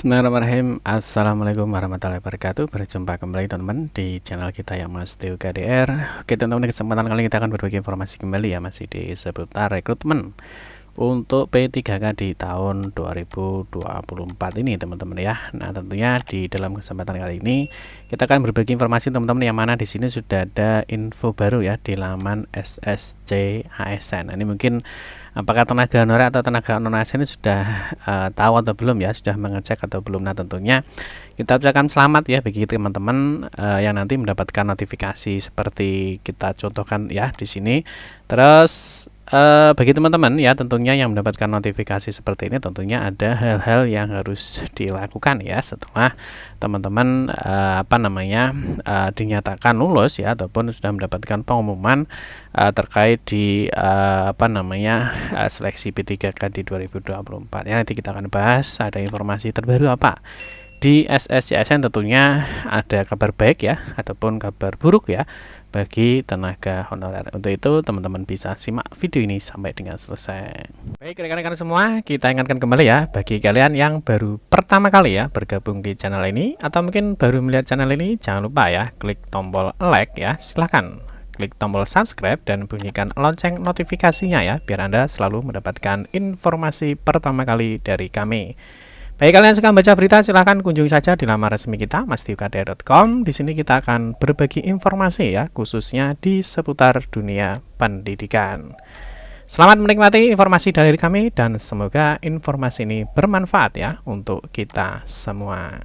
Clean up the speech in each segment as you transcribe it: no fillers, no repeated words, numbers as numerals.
Bismillahirrahmanirrahim. Assalamualaikum warahmatullahi wabarakatuh. Berjumpa kembali teman-teman di channel kita yang Mas Teo KDR. Oke teman-teman, di kesempatan kali ini kita akan berbagi informasi kembali ya, masih di seputar rekrutmen untuk P3K di tahun 2024 ini teman-teman ya. Nah tentunya di dalam kesempatan kali ini kita akan berbagi informasi teman-teman, yang mana di sini sudah ada info baru ya di laman SSC ASN. Ini mungkin apakah tenaga honorer atau tenaga non ASN ini sudah tahu atau belum ya, sudah mengecek atau belum. Nah tentunya kita ucapkan selamat ya bagi teman-teman yang nanti mendapatkan notifikasi seperti kita contohkan ya di sini. Terus bagi teman-teman ya tentunya yang mendapatkan notifikasi seperti ini, tentunya ada hal-hal yang harus dilakukan ya setelah teman-teman dinyatakan lulus ya, ataupun sudah mendapatkan pengumuman terkait di seleksi P3K di 2024 ya. Nanti kita akan bahas ada informasi terbaru apa di SSCSN. Tentunya ada kabar baik ya ataupun kabar buruk ya bagi tenaga honorer. Untuk itu teman-teman bisa simak video ini sampai dengan selesai. Baik rekan-rekan semua, kita ingatkan kembali ya bagi kalian yang baru pertama kali ya bergabung di channel ini, atau mungkin baru melihat channel ini, jangan lupa ya klik tombol like ya, silahkan klik tombol subscribe dan bunyikan lonceng notifikasinya ya, biar Anda selalu mendapatkan informasi pertama kali dari kami. Bagi kalian yang suka baca berita, silahkan kunjungi saja di laman resmi kita masteokdr.com. Di sini kita akan berbagi informasi ya, khususnya di seputar dunia pendidikan. Selamat menikmati informasi dari kami dan semoga informasi ini bermanfaat ya untuk kita semua.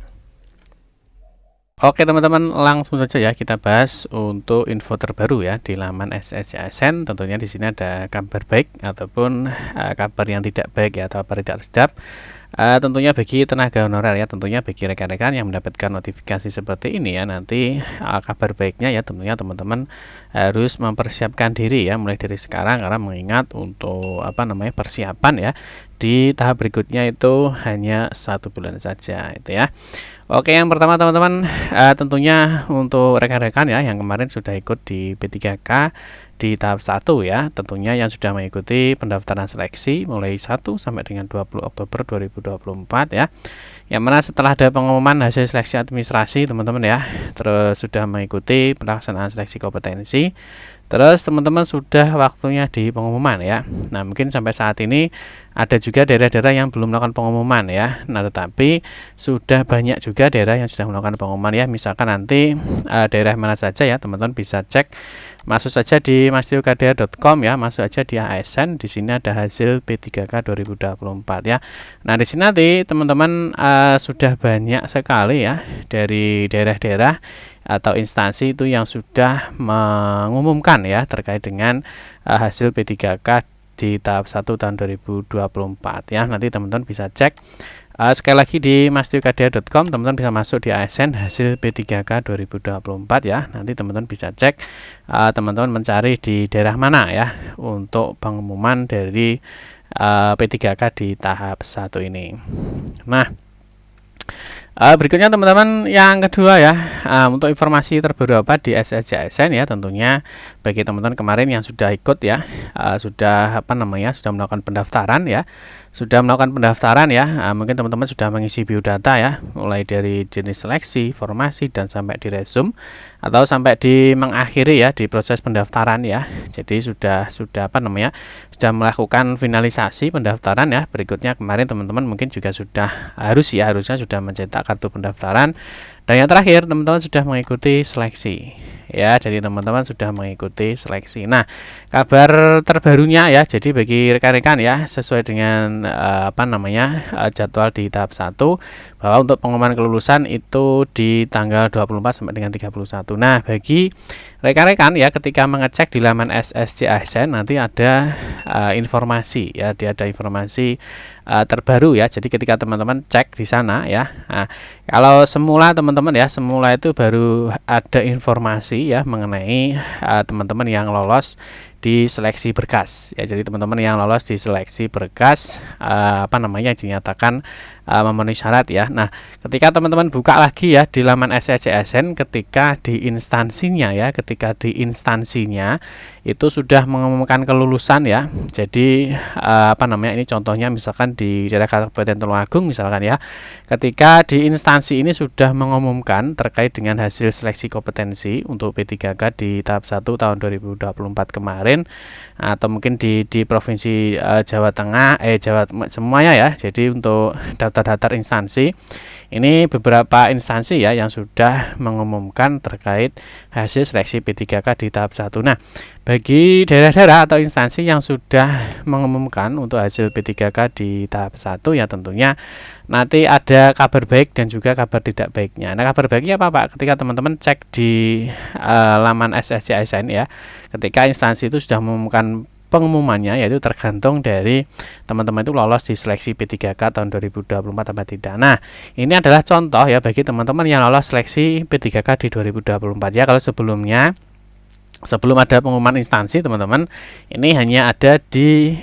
Oke teman-teman, langsung saja ya kita bahas untuk info terbaru ya di laman SSCSN. Tentunya di sini ada kabar baik ataupun kabar yang tidak baik ya, atau kabar tidak sedap. Tentunya bagi tenaga honorer ya, tentunya bagi rekan-rekan yang mendapatkan notifikasi seperti ini ya, nanti kabar baiknya ya tentunya teman-teman harus mempersiapkan diri ya mulai dari sekarang, karena mengingat untuk persiapan ya di tahap berikutnya itu hanya 1 bulan saja itu ya. Oke, yang pertama teman-teman, tentunya untuk rekan-rekan ya yang kemarin sudah ikut di P3K di tahap 1 ya, tentunya yang sudah mengikuti pendaftaran seleksi mulai 1 sampai dengan 20 Oktober 2024 ya, yang mana setelah ada pengumuman hasil seleksi administrasi teman-teman ya, terus sudah mengikuti pelaksanaan seleksi kompetensi, terus teman-teman sudah waktunya di pengumuman ya. Nah mungkin sampai saat ini ada juga daerah-daerah yang belum melakukan pengumuman ya. Nah tetapi sudah banyak juga daerah yang sudah melakukan pengumuman ya. Misalkan nanti daerah mana saja ya, teman-teman bisa cek, masuk saja di masteokdr.com ya, masuk aja di ASN. Di sini ada hasil P3K 2024 ya. Nah di sini nanti teman-teman sudah banyak sekali ya dari daerah-daerah atau instansi itu yang sudah mengumumkan ya terkait dengan hasil P3K di tahap 1 tahun 2024 ya. Nanti teman-teman bisa cek sekali lagi di masteokdr.com, teman-teman bisa masuk di ASN hasil P3K 2024 ya. Nanti teman-teman bisa cek, teman-teman mencari di daerah mana ya untuk pengumuman dari P3K di tahap 1 ini. Nah berikutnya teman-teman yang kedua ya, untuk informasi terbaru apa di SSCSN ya, tentunya bagi teman-teman kemarin yang sudah ikut ya, sudah melakukan pendaftaran ya, mungkin teman-teman sudah mengisi biodata ya, mulai dari jenis seleksi, formasi, dan sampai di resume atau sampai di mengakhiri ya di proses pendaftaran ya. Jadi sudah melakukan finalisasi pendaftaran ya. Berikutnya kemarin teman-teman mungkin juga harusnya sudah mencetak kartu pendaftaran, dan yang terakhir teman-teman sudah mengikuti seleksi ya. Jadi teman-teman sudah mengikuti seleksi. Nah kabar terbarunya ya, jadi bagi rekan-rekan ya, sesuai dengan jadwal di tahap 1, bahwa untuk pengumuman kelulusan itu di tanggal 24 sampai dengan 31. Nah bagi rekan-rekan ya, ketika mengecek di laman SSCSN nanti ada informasi ya, dia ada informasi terbaru ya. Jadi ketika teman-teman cek di sana ya, nah, kalau semula teman-teman ya, semula itu baru ada informasi ya mengenai teman-teman yang lolos di seleksi berkas ya. Jadi teman-teman yang lolos di seleksi berkas dinyatakan memenuhi syarat ya. Nah, ketika teman-teman buka lagi ya di laman SSCSN, ketika di instansinya itu sudah mengumumkan kelulusan ya. Jadi ini contohnya misalkan di daerah Kabupaten Tulungagung misalkan ya. Ketika di instansi ini sudah mengumumkan terkait dengan hasil seleksi kompetensi untuk P3K di tahap 1 tahun 2024 kemarin, atau mungkin di provinsi Jawa Tengah Jawa semuanya ya. Jadi untuk daftar instansi ini, beberapa instansi ya yang sudah mengumumkan terkait hasil seleksi P3K di tahap 1. Nah, bagi daerah-daerah atau instansi yang sudah mengumumkan untuk hasil P3K di tahap 1 ya, tentunya nanti ada kabar baik dan juga kabar tidak baiknya. Nah, kabar baiknya apa Pak? Ketika teman-teman cek di laman SSCSN ya, ketika instansi itu sudah mengumumkan pengumumannya, yaitu tergantung dari teman-teman itu lolos di seleksi P3K tahun 2024 apa tidak. Nah, ini adalah contoh ya bagi teman-teman yang lolos seleksi P3K di 2024 ya. Kalau sebelum ada pengumuman instansi, teman-teman, ini hanya ada di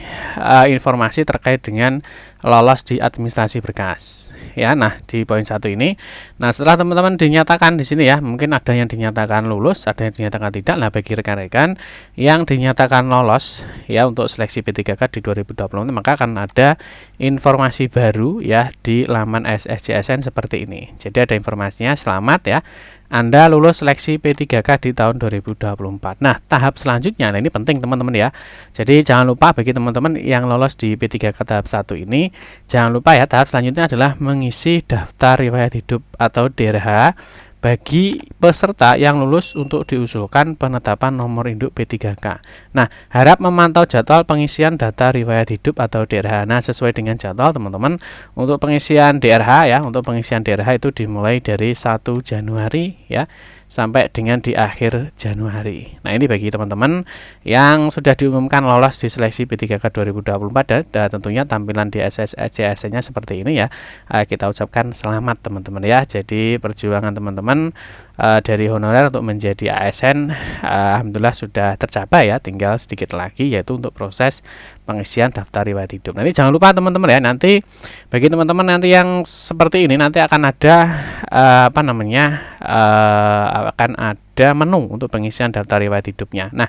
informasi terkait dengan lolos di administrasi berkas ya. Nah, di poin 1 ini, nah setelah teman-teman dinyatakan di sini ya, mungkin ada yang dinyatakan lulus, ada yang dinyatakan tidak. Nah, bagi rekan-rekan yang dinyatakan lolos ya untuk seleksi P3K di 2024, maka akan ada informasi baru ya di laman SSCSN seperti ini. Jadi ada informasinya, selamat ya, Anda lulus seleksi P3K di tahun 2024. Nah, tahap selanjutnya, nah ini penting teman-teman ya. Jadi jangan lupa bagi teman-teman yang lolos di P3K tahap 1 ini, jangan lupa ya, tahap selanjutnya adalah mengisi daftar riwayat hidup atau DRH bagi peserta yang lulus untuk diusulkan penetapan nomor induk P3K. Nah, harap memantau jadwal pengisian data riwayat hidup atau DRH. Nah, sesuai dengan jadwal teman-teman, untuk pengisian DRH ya, untuk pengisian DRH itu dimulai dari 1 Januari ya sampai dengan di akhir Januari. Nah, ini bagi teman-teman yang sudah diumumkan lolos di seleksi P3K 2024 dan tentunya tampilan di SSCSN-nya seperti ini ya. Kita ucapkan selamat teman-teman ya. Jadi perjuangan teman-teman dari honorer untuk menjadi ASN alhamdulillah sudah tercapai ya, tinggal sedikit lagi yaitu untuk proses pengisian daftar riwayat hidup. Nanti jangan lupa teman-teman ya, nanti bagi teman-teman nanti yang seperti ini nanti akan ada akan ada menu untuk pengisian daftar riwayat hidupnya. Nah,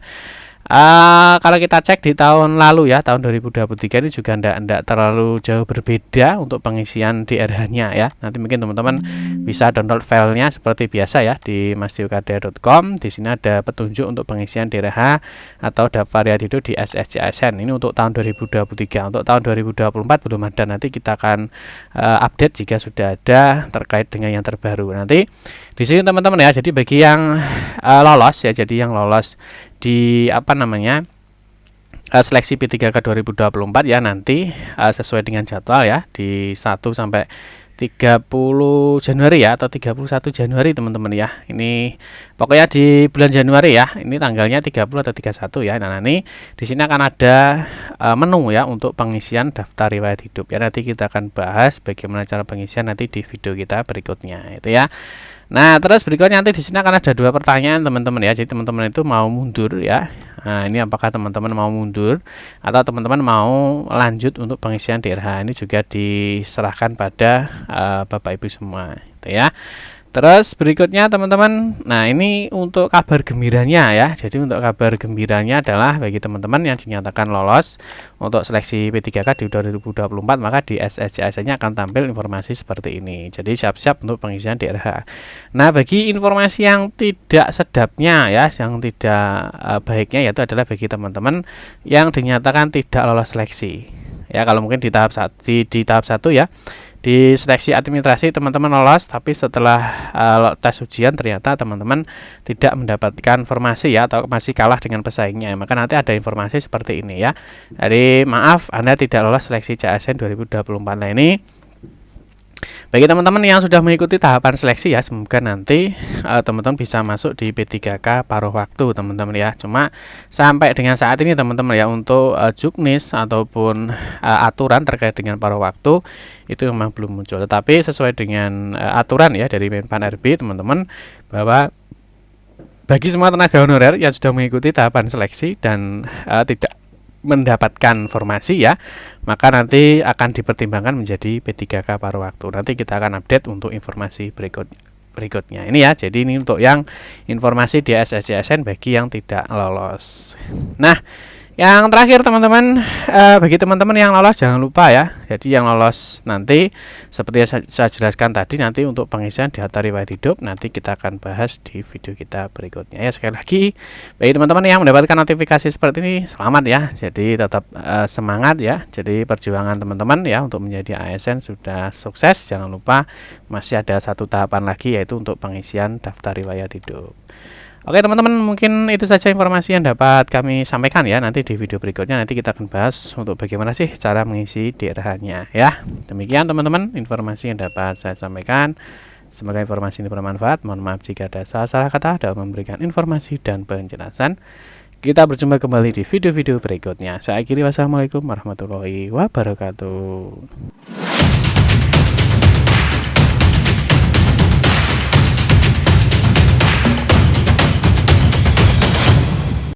kalau kita cek di tahun lalu ya, tahun 2023 ini juga tidak terlalu jauh berbeda untuk pengisian DRH-nya ya. Nanti mungkin teman-teman bisa download filenya seperti biasa ya di mastiukada.com. Di sini ada petunjuk untuk pengisian DRH atau daftar riwayat hidup di SSCSN. Ini untuk tahun 2023. Untuk tahun 2024 belum ada. Nanti kita akan update jika sudah ada terkait dengan yang terbaru. Nanti di sini teman-teman ya. Jadi bagi yang lolos ya, jadi yang lolos di seleksi P3K 2024 ya, nanti sesuai dengan jadwal ya di 1 sampai 30 Januari ya, atau 31 Januari teman-teman ya. Ini pokoknya di bulan Januari ya. Ini tanggalnya 30 atau 31 ya. Nah, ini di sini akan ada menu ya untuk pengisian daftar riwayat hidup ya. Nanti kita akan bahas bagaimana cara pengisian nanti di video kita berikutnya itu ya. Nah, terus berikutnya nanti di sini akan ada 2 pertanyaan teman-teman ya. Jadi teman-teman itu mau mundur ya. Nah, ini apakah teman-teman mau mundur atau teman-teman mau lanjut untuk pengisian DRH? Ini juga diserahkan pada Bapak Ibu semua itu ya. Terus berikutnya teman-teman, nah ini untuk kabar gembiranya ya. Jadi untuk kabar gembiranya adalah bagi teman-teman yang dinyatakan lolos untuk seleksi P3K di 2024, maka di SSCSN-nya akan tampil informasi seperti ini. Jadi siap-siap untuk pengisian DRH. Nah, bagi informasi yang tidak sedapnya ya, yang tidak baiknya, yaitu adalah bagi teman-teman yang dinyatakan tidak lolos seleksi. Ya, kalau mungkin di tahap 1 ya. Di seleksi administrasi teman-teman lolos, tapi setelah tes ujian ternyata teman-teman tidak mendapatkan informasi ya, atau masih kalah dengan pesaingnya, maka nanti ada informasi seperti ini ya. Jadi maaf, Anda tidak lolos seleksi CASN 2024. Nah, ini bagi teman-teman yang sudah mengikuti tahapan seleksi ya, semoga nanti teman-teman bisa masuk di P3K paruh waktu teman-teman ya. Cuma sampai dengan saat ini teman-teman ya, untuk juknis ataupun aturan terkait dengan paruh waktu itu memang belum muncul. Tetapi sesuai dengan aturan ya dari Menpan RB teman-teman, bahwa bagi semua tenaga honorer yang sudah mengikuti tahapan seleksi dan tidak mendapatkan formasi ya, maka nanti akan dipertimbangkan menjadi P3K paruh waktu. Nanti kita akan update untuk informasi berikutnya ini ya. Jadi ini untuk yang informasi di SSCSN bagi yang tidak lolos. Nah, yang terakhir teman-teman, bagi teman-teman yang lolos jangan lupa ya. Jadi yang lolos nanti seperti yang saya jelaskan tadi, nanti untuk pengisian daftar riwayat hidup nanti kita akan bahas di video kita berikutnya ya. Sekali lagi, bagi teman-teman yang mendapatkan notifikasi seperti ini, selamat ya. Jadi tetap semangat ya. Jadi perjuangan teman-teman ya untuk menjadi ASN sudah sukses. Jangan lupa masih ada satu tahapan lagi, yaitu untuk pengisian daftar riwayat hidup. Oke teman-teman, mungkin itu saja informasi yang dapat kami sampaikan ya. Nanti di video berikutnya nanti kita akan bahas untuk bagaimana sih cara mengisi daerahnya ya. Demikian teman-teman informasi yang dapat saya sampaikan. Semoga informasi ini bermanfaat. Mohon maaf jika ada salah-salah kata dalam memberikan informasi dan penjelasan. Kita berjumpa kembali di video-video berikutnya. Saya akhiri, wassalamualaikum warahmatullahi wabarakatuh.